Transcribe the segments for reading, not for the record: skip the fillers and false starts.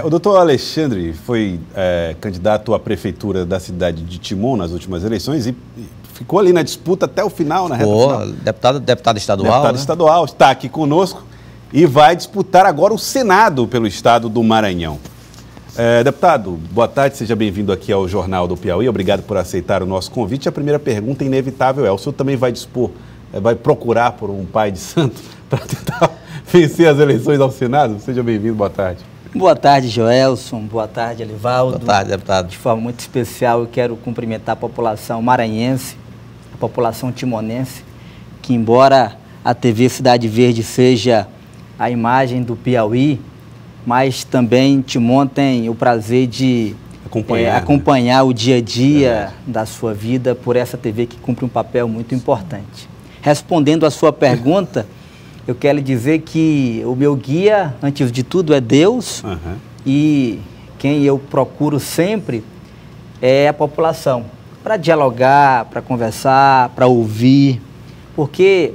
O doutor Alexandre foi candidato à prefeitura da cidade de Timon nas últimas eleições e ficou ali na disputa até o final, na reta final. Deputado estadual. Deputado estadual, está aqui conosco e vai disputar agora o Senado pelo estado do Maranhão. Deputado, boa tarde, seja bem-vindo aqui ao Jornal do Piauí, obrigado por aceitar o nosso convite. A primeira pergunta inevitável o senhor também vai vai procurar por um pai de santo para tentar vencer as eleições ao Senado? Seja bem-vindo, boa tarde. Boa tarde, Joelson. Boa tarde, Alivaldo. Boa tarde, deputado. De forma muito especial, eu quero cumprimentar a população maranhense, a população timonense, que embora a TV Cidade Verde seja a imagem do Piauí, mas também Timon tem o prazer de acompanhar o dia a dia da sua vida por essa TV que cumpre um papel muito importante. Respondendo à sua pergunta, eu quero dizer que o meu guia, antes de tudo, é Deus, e quem eu procuro sempre é a população, para dialogar, para conversar, para ouvir, porque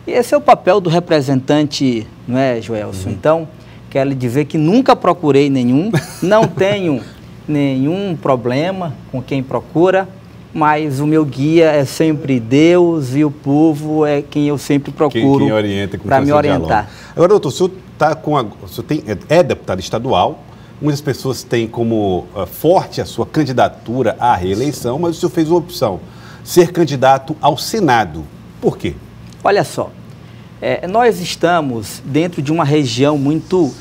esse é o papel do representante, não é, Joelson? Então, quero dizer que nunca procurei nenhum, não tenho nenhum problema com quem procura, mas o meu guia é sempre Deus e o povo é quem eu sempre procuro para me orientar. Agora, doutor, o senhor, é deputado estadual, muitas pessoas têm como forte a sua candidatura à reeleição, mas o senhor fez uma opção, ser candidato ao Senado. Por quê? Olha só, nós estamos dentro de uma região muito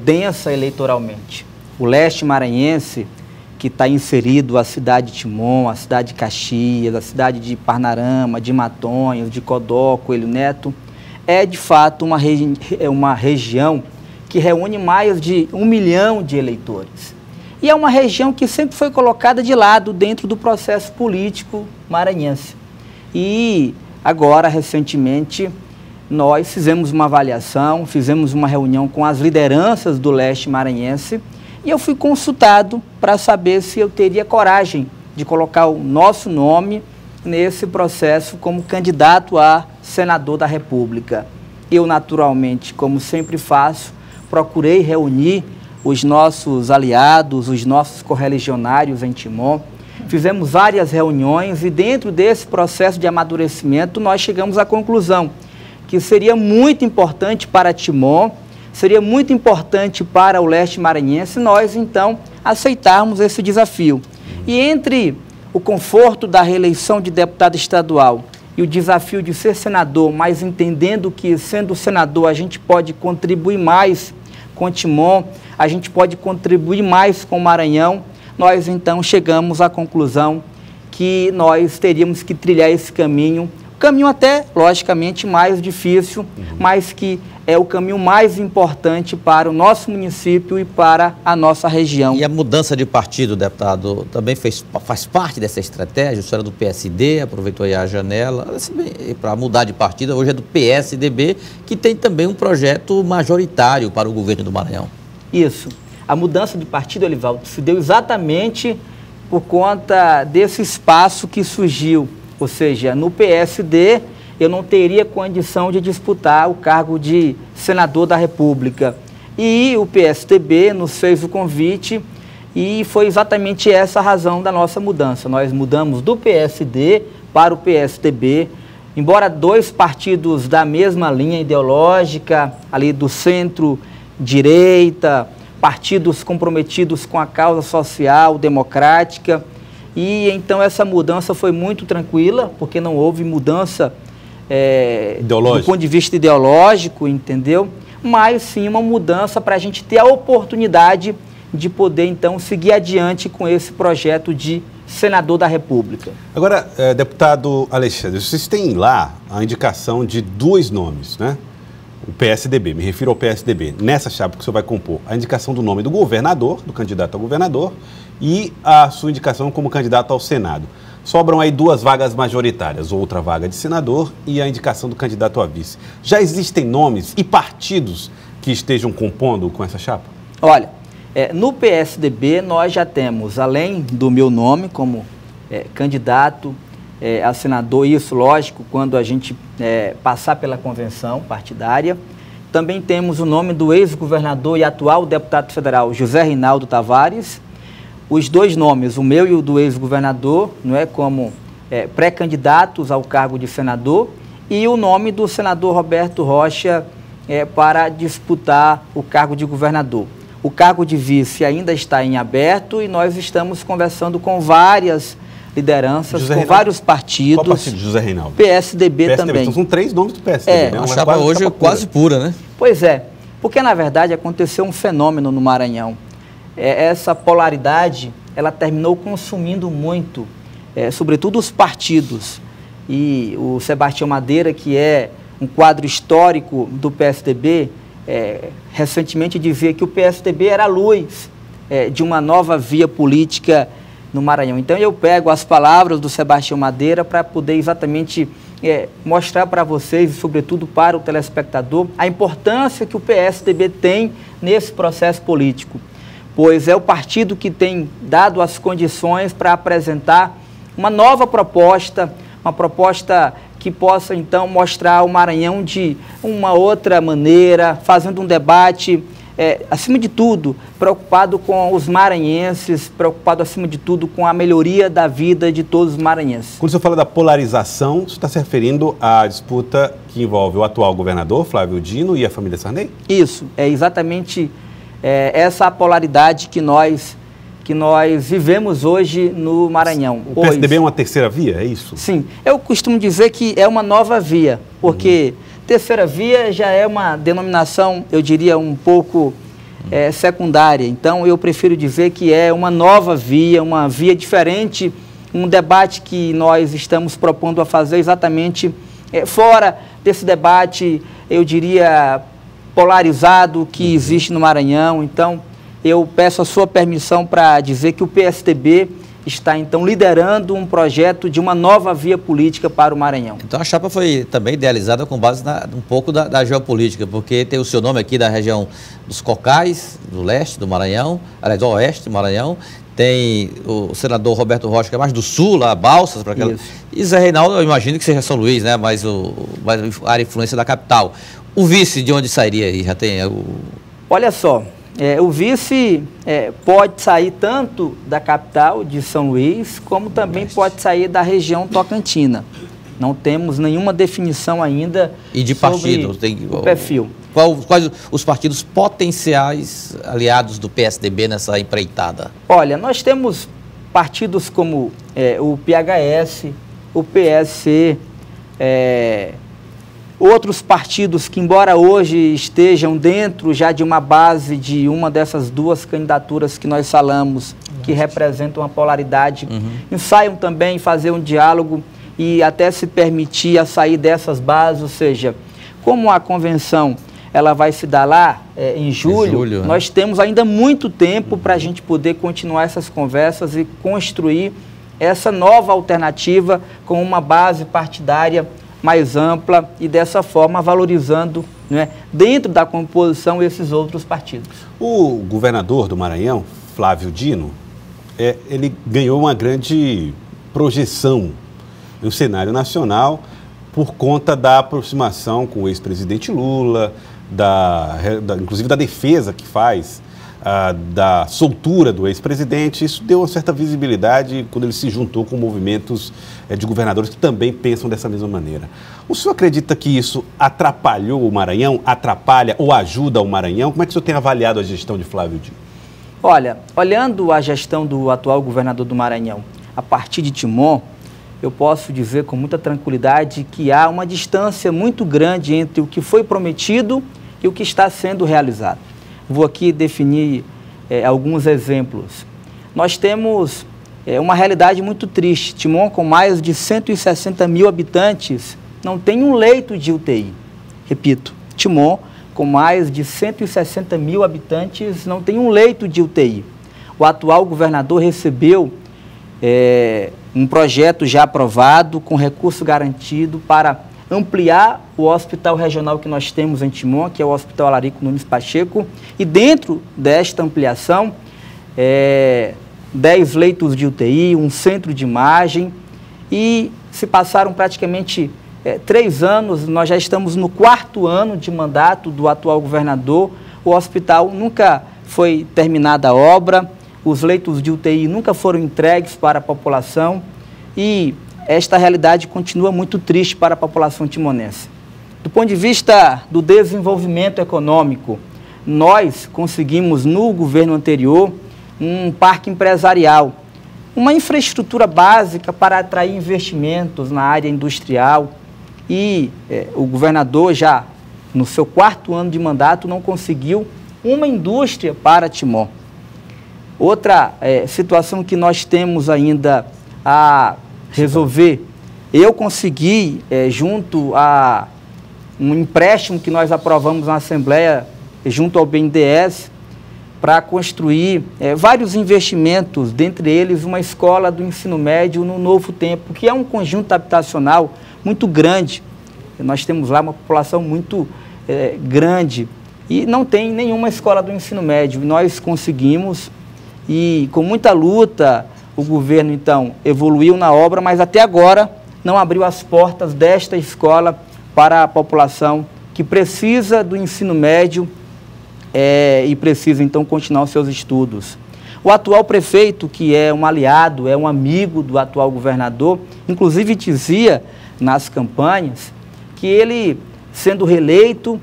densa eleitoralmente. O leste maranhense, que está inserido a cidade de Timon, a cidade de Caxias, a cidade de Parnarama, de Matonhos, de Codó, Coelho Neto, é de fato uma região que reúne mais de 1 milhão de eleitores. E é uma região que sempre foi colocada de lado dentro do processo político maranhense. E agora, recentemente, nós fizemos uma avaliação, fizemos uma reunião com as lideranças do leste maranhense e eu fui consultado para saber se eu teria coragem de colocar o nosso nome nesse processo como candidato a senador da República. Eu, naturalmente, como sempre faço, procurei reunir os nossos aliados, os nossos correligionários em Timon. Fizemos várias reuniões e dentro desse processo de amadurecimento nós chegamos à conclusão que seria muito importante para Timon, seria muito importante para o leste maranhense nós, então, aceitarmos esse desafio. E entre o conforto da reeleição de deputado estadual e o desafio de ser senador, mas entendendo que, sendo senador, a gente pode contribuir mais com Timon, a gente pode contribuir mais com o Maranhão, nós, então, chegamos à conclusão que nós teríamos que trilhar esse caminho até, logicamente, mais difícil, mas que é o caminho mais importante para o nosso município e para a nossa região. E a mudança de partido, deputado, também faz parte dessa estratégia? O senhor era do PSD, aproveitou aí a janela para mudar de partido, hoje é do PSDB, que tem também um projeto majoritário para o governo do Maranhão. Isso. A mudança de partido, Alivaldo, se deu exatamente por conta desse espaço que surgiu. Ou seja, no PSD eu não teria condição de disputar o cargo de senador da República. E o PSDB nos fez o convite e foi exatamente essa a razão da nossa mudança. Nós mudamos do PSD para o PSDB, embora dois partidos da mesma linha ideológica, ali do centro-direita, partidos comprometidos com a causa social, democrática. E então essa mudança foi muito tranquila, porque não houve mudança do ponto de vista ideológico, entendeu? Mas sim uma mudança para a gente ter a oportunidade de poder então seguir adiante com esse projeto de senador da República. Agora, deputado Alexandre, vocês têm lá a indicação de 2 nomes, né? O PSDB, me refiro ao PSDB, nessa chapa que o senhor vai compor, a indicação do nome do governador, do candidato a governador, e a sua indicação como candidato ao Senado. Sobram aí 2 vagas majoritárias, outra vaga de senador e a indicação do candidato a vice. Já existem nomes e partidos que estejam compondo com essa chapa? Olha, no PSDB nós já temos, além do meu nome como candidato a senador, isso lógico, quando a gente passar pela convenção partidária, também temos o nome do ex-governador e atual deputado federal José Reinaldo Tavares. Os dois nomes, o meu e o do ex-governador, não é, como pré-candidatos ao cargo de senador, e o nome do senador Roberto Rocha para disputar o cargo de governador. O cargo de vice ainda está em aberto e nós estamos conversando com várias lideranças, com vários partidos. Qual partido, José Reinaldo? PSDB também. Então são 3 nomes do PSDB. Uma chapa hoje quase pura, né? Pois é, porque na verdade aconteceu um fenômeno no Maranhão. Essa polaridade, ela terminou consumindo muito, sobretudo os partidos. E o Sebastião Madeira, que é um quadro histórico do PSDB, recentemente dizia que o PSDB era a luz de uma nova via política no Maranhão. Então eu pego as palavras do Sebastião Madeira para poder exatamente mostrar para vocês, e sobretudo para o telespectador, a importância que o PSDB tem nesse processo político, pois é o partido que tem dado as condições para apresentar uma nova proposta, uma proposta que possa então mostrar o Maranhão de uma outra maneira, fazendo um debate, acima de tudo, preocupado com os maranhenses, preocupado acima de tudo com a melhoria da vida de todos os maranhenses. Quando você fala da polarização, você está se referindo à disputa que envolve o atual governador, Flávio Dino, e a família Sarney? Isso, é exatamente essa polaridade que nós vivemos hoje no Maranhão. O PSDB é uma terceira via, é isso? Sim, eu costumo dizer que é uma nova via, porque terceira via já é uma denominação, eu diria, um pouco secundária. Então, eu prefiro dizer que é uma nova via, uma via diferente, um debate que nós estamos propondo a fazer exatamente fora desse debate, eu diria, polarizado que existe no Maranhão. Então, eu peço a sua permissão para dizer que o PSDB está, então, liderando um projeto de uma nova via política para o Maranhão. Então, a chapa foi também idealizada com base um pouco da geopolítica, porque tem o seu nome aqui da região dos Cocais, do leste do Maranhão, aliás, do oeste do Maranhão, tem o senador Roberto Rocha, que é mais do sul, lá, Balsas, para aquela... E Zé Reinaldo, eu imagino que seja São Luís, né, mais a área de influência da capital. O vice, de onde sairia aí? Já tem Olha só, o vice pode sair tanto da capital, de São Luís, como também pode sair da região tocantina. Não temos nenhuma definição ainda de sobre partido, o perfil. Quais os partidos potenciais aliados do PSDB nessa empreitada? Olha, nós temos partidos como o PHS, o PSC, outros partidos que, embora hoje estejam dentro já de uma base de uma dessas duas candidaturas que nós falamos, que representam uma polaridade, ensaiam também fazer um diálogo e até se permitir a sair dessas bases, ou seja, como a convenção ela vai se dar lá em julho, nós temos ainda muito tempo para a gente poder continuar essas conversas e construir essa nova alternativa com uma base partidária mais ampla e dessa forma valorizando, né, dentro da composição esses outros partidos. O governador do Maranhão, Flávio Dino, ele ganhou uma grande projeção no cenário nacional por conta da aproximação com o ex-presidente Lula, inclusive da defesa que faz da soltura do ex-presidente. Isso deu uma certa visibilidade quando ele se juntou com movimentos de governadores que também pensam dessa mesma maneira. O senhor acredita que isso atrapalhou o Maranhão, atrapalha ou ajuda o Maranhão? Como é que o senhor tem avaliado a gestão de Flávio Dino? Olha, olhando a gestão do atual governador do Maranhão a partir de Timon, eu posso dizer com muita tranquilidade que há uma distância muito grande entre o que foi prometido e o que está sendo realizado. Vou aqui definir alguns exemplos. Nós temos uma realidade muito triste. Timon, com mais de 160 mil habitantes, não tem um leito de UTI. Repito, Timon, com mais de 160 mil habitantes, não tem um leito de UTI. O atual governador recebeu um projeto já aprovado, com recurso garantido, para ampliar o hospital regional que nós temos em Timon, que é o Hospital Alarico Nunes Pacheco, e dentro desta ampliação, 10 leitos de UTI, um centro de imagem, e se passaram praticamente 3 anos, nós já estamos no 4º ano de mandato do atual governador, o hospital nunca foi terminada a obra, os leitos de UTI nunca foram entregues para a população e esta realidade continua muito triste para a população timonense. Do ponto de vista do desenvolvimento econômico, nós conseguimos no governo anterior um parque empresarial, uma infraestrutura básica para atrair investimentos na área industrial e o governador já no seu 4º ano de mandato não conseguiu uma indústria para Timon. Outra situação que nós temos ainda a resolver, eu consegui, junto a um empréstimo que nós aprovamos na Assembleia, junto ao BNDES, para construir vários investimentos, dentre eles uma escola do ensino médio no Novo Tempo, que é um conjunto habitacional muito grande. Nós temos lá uma população muito grande e não tem nenhuma escola do ensino médio. Nós conseguimos e com muita luta o governo então evoluiu na obra, mas até agora não abriu as portas desta escola para a população que precisa do ensino médio e precisa então continuar os seus estudos. O atual prefeito, que é um aliado, é um amigo do atual governador, inclusive dizia nas campanhas que ele, sendo reeleito,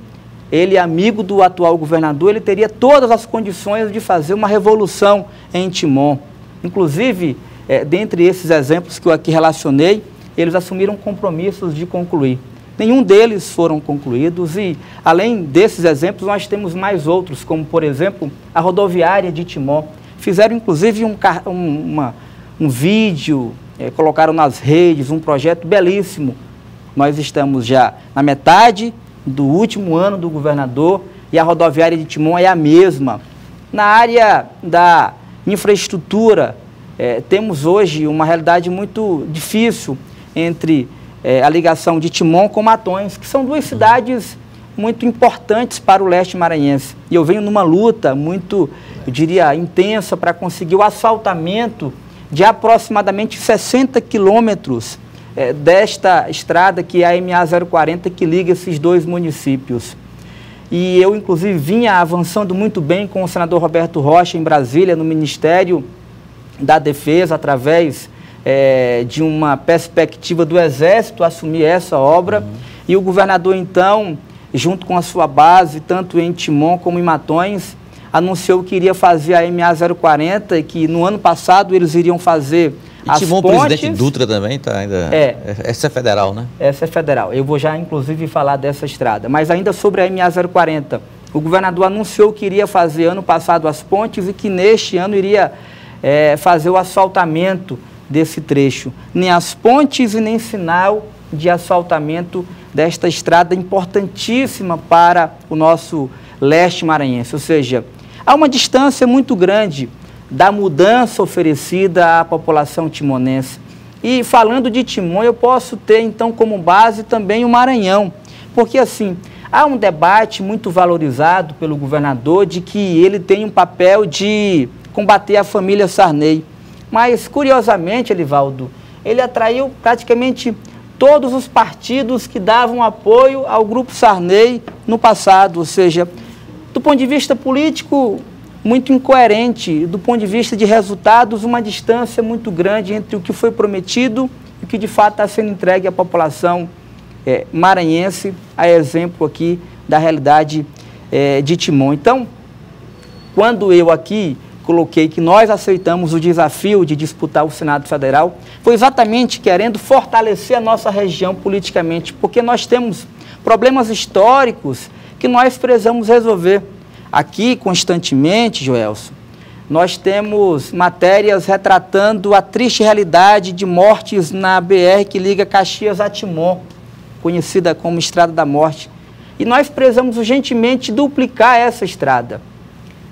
ele é amigo do atual governador, ele teria todas as condições de fazer uma revolução em Timon. Inclusive, dentre esses exemplos que eu aqui relacionei, eles assumiram compromissos de concluir. Nenhum deles foram concluídos e, além desses exemplos, nós temos mais outros, como, por exemplo, a rodoviária de Timon. Fizeram, inclusive, um vídeo, colocaram nas redes, um projeto belíssimo. Nós estamos já na metade do último ano do governador e a rodoviária de Timon é a mesma. Na área da infraestrutura, temos hoje uma realidade muito difícil entre a ligação de Timon com Matões, que são 2 cidades muito importantes para o leste maranhense. E eu venho numa luta muito, eu diria, intensa para conseguir o asfaltamento de aproximadamente 60 quilômetros desta estrada, que é a MA-040, que liga esses 2 municípios. E eu, inclusive, vinha avançando muito bem com o senador Roberto Rocha em Brasília, no Ministério da Defesa, através de uma perspectiva do Exército assumir essa obra. E o governador, então, junto com a sua base, tanto em Timon como em Matões, anunciou que iria fazer a MA-040 e que no ano passado eles iriam fazer as Timon, pontes. O presidente Dutra também está ainda... Essa é federal, né? Essa é federal. Eu vou já, inclusive, falar dessa estrada. Mas ainda sobre a MA-040, o governador anunciou que iria fazer ano passado as pontes e que neste ano iria fazer o asfaltamento desse trecho. Nem as pontes e nem sinal de asfaltamento desta estrada importantíssima para o nosso leste maranhense. Ou seja, há uma distância muito grande da mudança oferecida à população timonense. E falando de Timon, eu posso ter então como base também o Maranhão, porque assim, há um debate muito valorizado pelo governador de que ele tem um papel de combater a família Sarney. Mas, curiosamente, Elivaldo, ele atraiu praticamente todos os partidos que davam apoio ao Grupo Sarney no passado, ou seja, do ponto de vista político, muito incoerente, do ponto de vista de resultados, uma distância muito grande entre o que foi prometido e o que de fato está sendo entregue à população maranhense, a exemplo aqui da realidade de Timon. Então, quando eu aqui coloquei que nós aceitamos o desafio de disputar o Senado Federal, foi exatamente querendo fortalecer a nossa região politicamente, porque nós temos problemas históricos que nós precisamos resolver. Aqui, constantemente, Joelson, nós temos matérias retratando a triste realidade de mortes na BR que liga Caxias a Timon, conhecida como Estrada da Morte. E nós precisamos urgentemente duplicar essa estrada.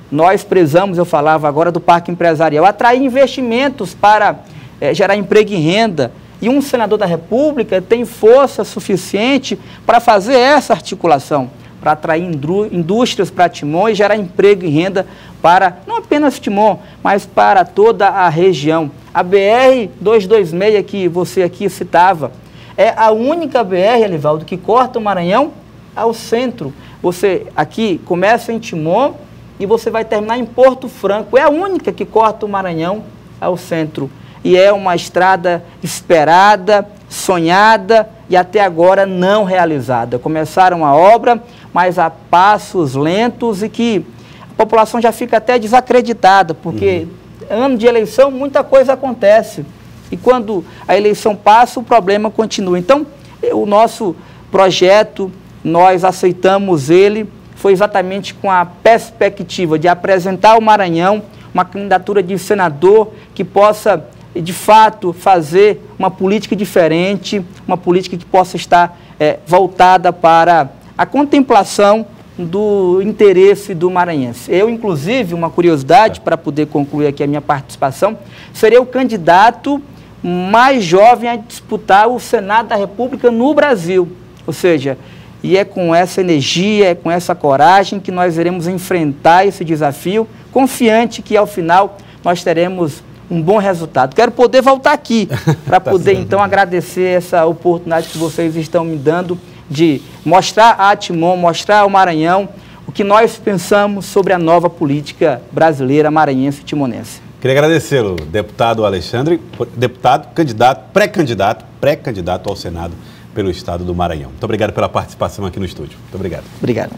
Nós precisamos, eu falava agora do parque empresarial, atrair investimentos para gerar emprego e renda. E um senador da República tem força suficiente para fazer essa articulação, para atrair indústrias para Timon e gerar emprego e renda para, não apenas Timon, mas para toda a região. A BR-226 que você aqui citava, É a única BR, Elivaldo, que corta o Maranhão ao centro. Você aqui começa em Timon e você vai terminar em Porto Franco. É a única que corta o Maranhão ao centro. E é uma estrada esperada, sonhada e até agora não realizada. Começaram a obra, mas a passos lentos e que a população já fica até desacreditada, porque ano de eleição muita coisa acontece. E quando a eleição passa, o problema continua. Então, o nosso projeto, nós aceitamos ele, foi exatamente com a perspectiva de apresentar ao Maranhão uma candidatura de senador que possa, de fato, fazer uma política diferente, uma política que possa estar voltada para a contemplação do interesse do maranhense. Eu, inclusive, uma curiosidade, para poder concluir aqui a minha participação, serei o candidato mais jovem a disputar o Senado da República no Brasil. Ou seja, e é com essa energia, é com essa coragem que nós iremos enfrentar esse desafio, confiante que, ao final, nós teremos um bom resultado. Quero poder voltar aqui para poder, então, agradecer essa oportunidade que vocês estão me dando de mostrar a Timon, mostrar ao Maranhão o que nós pensamos sobre a nova política brasileira, maranhense e timonense. Queria agradecê-lo, deputado Alexandre, deputado, candidato, pré-candidato ao Senado pelo Estado do Maranhão. Muito obrigado pela participação aqui no estúdio. Muito obrigado. Obrigado.